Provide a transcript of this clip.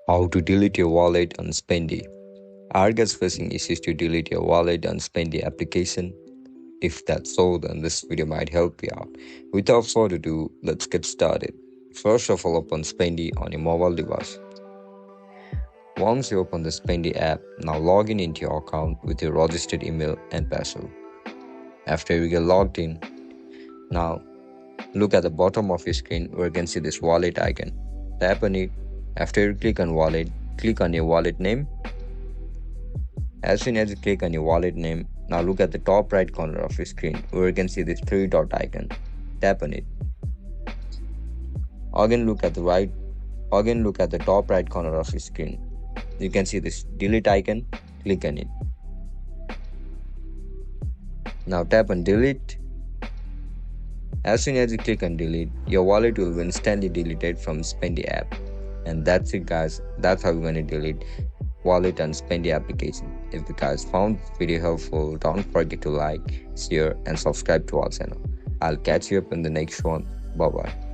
How to delete your wallet on Spendee. Are guys facing issues to delete your wallet on Spendee application? If that's so, then this video might help you out. Without further ado, let's get started. First of all, open Spendee on your mobile device. Once you open the Spendee app, now log in into your account with your registered email and password. After you get logged in, now look at the bottom of your screen where you can see this wallet icon. Tap on it. After you click on wallet, click on your wallet name. As soon as you click on your wallet name, now look at the top right corner of your screen where you can see this three dot icon. Tap on it. Again look at the top right corner of your screen. You can see this delete icon. Click on it. Now tap on delete. As soon as you click on delete, your wallet will be instantly deleted from Spendee app. And that's it guys. That's how you're going to delete wallet and Spendee application. If you guys found this video helpful, don't forget to like, share and subscribe to our channel. I'll catch you up in the next one. Bye bye.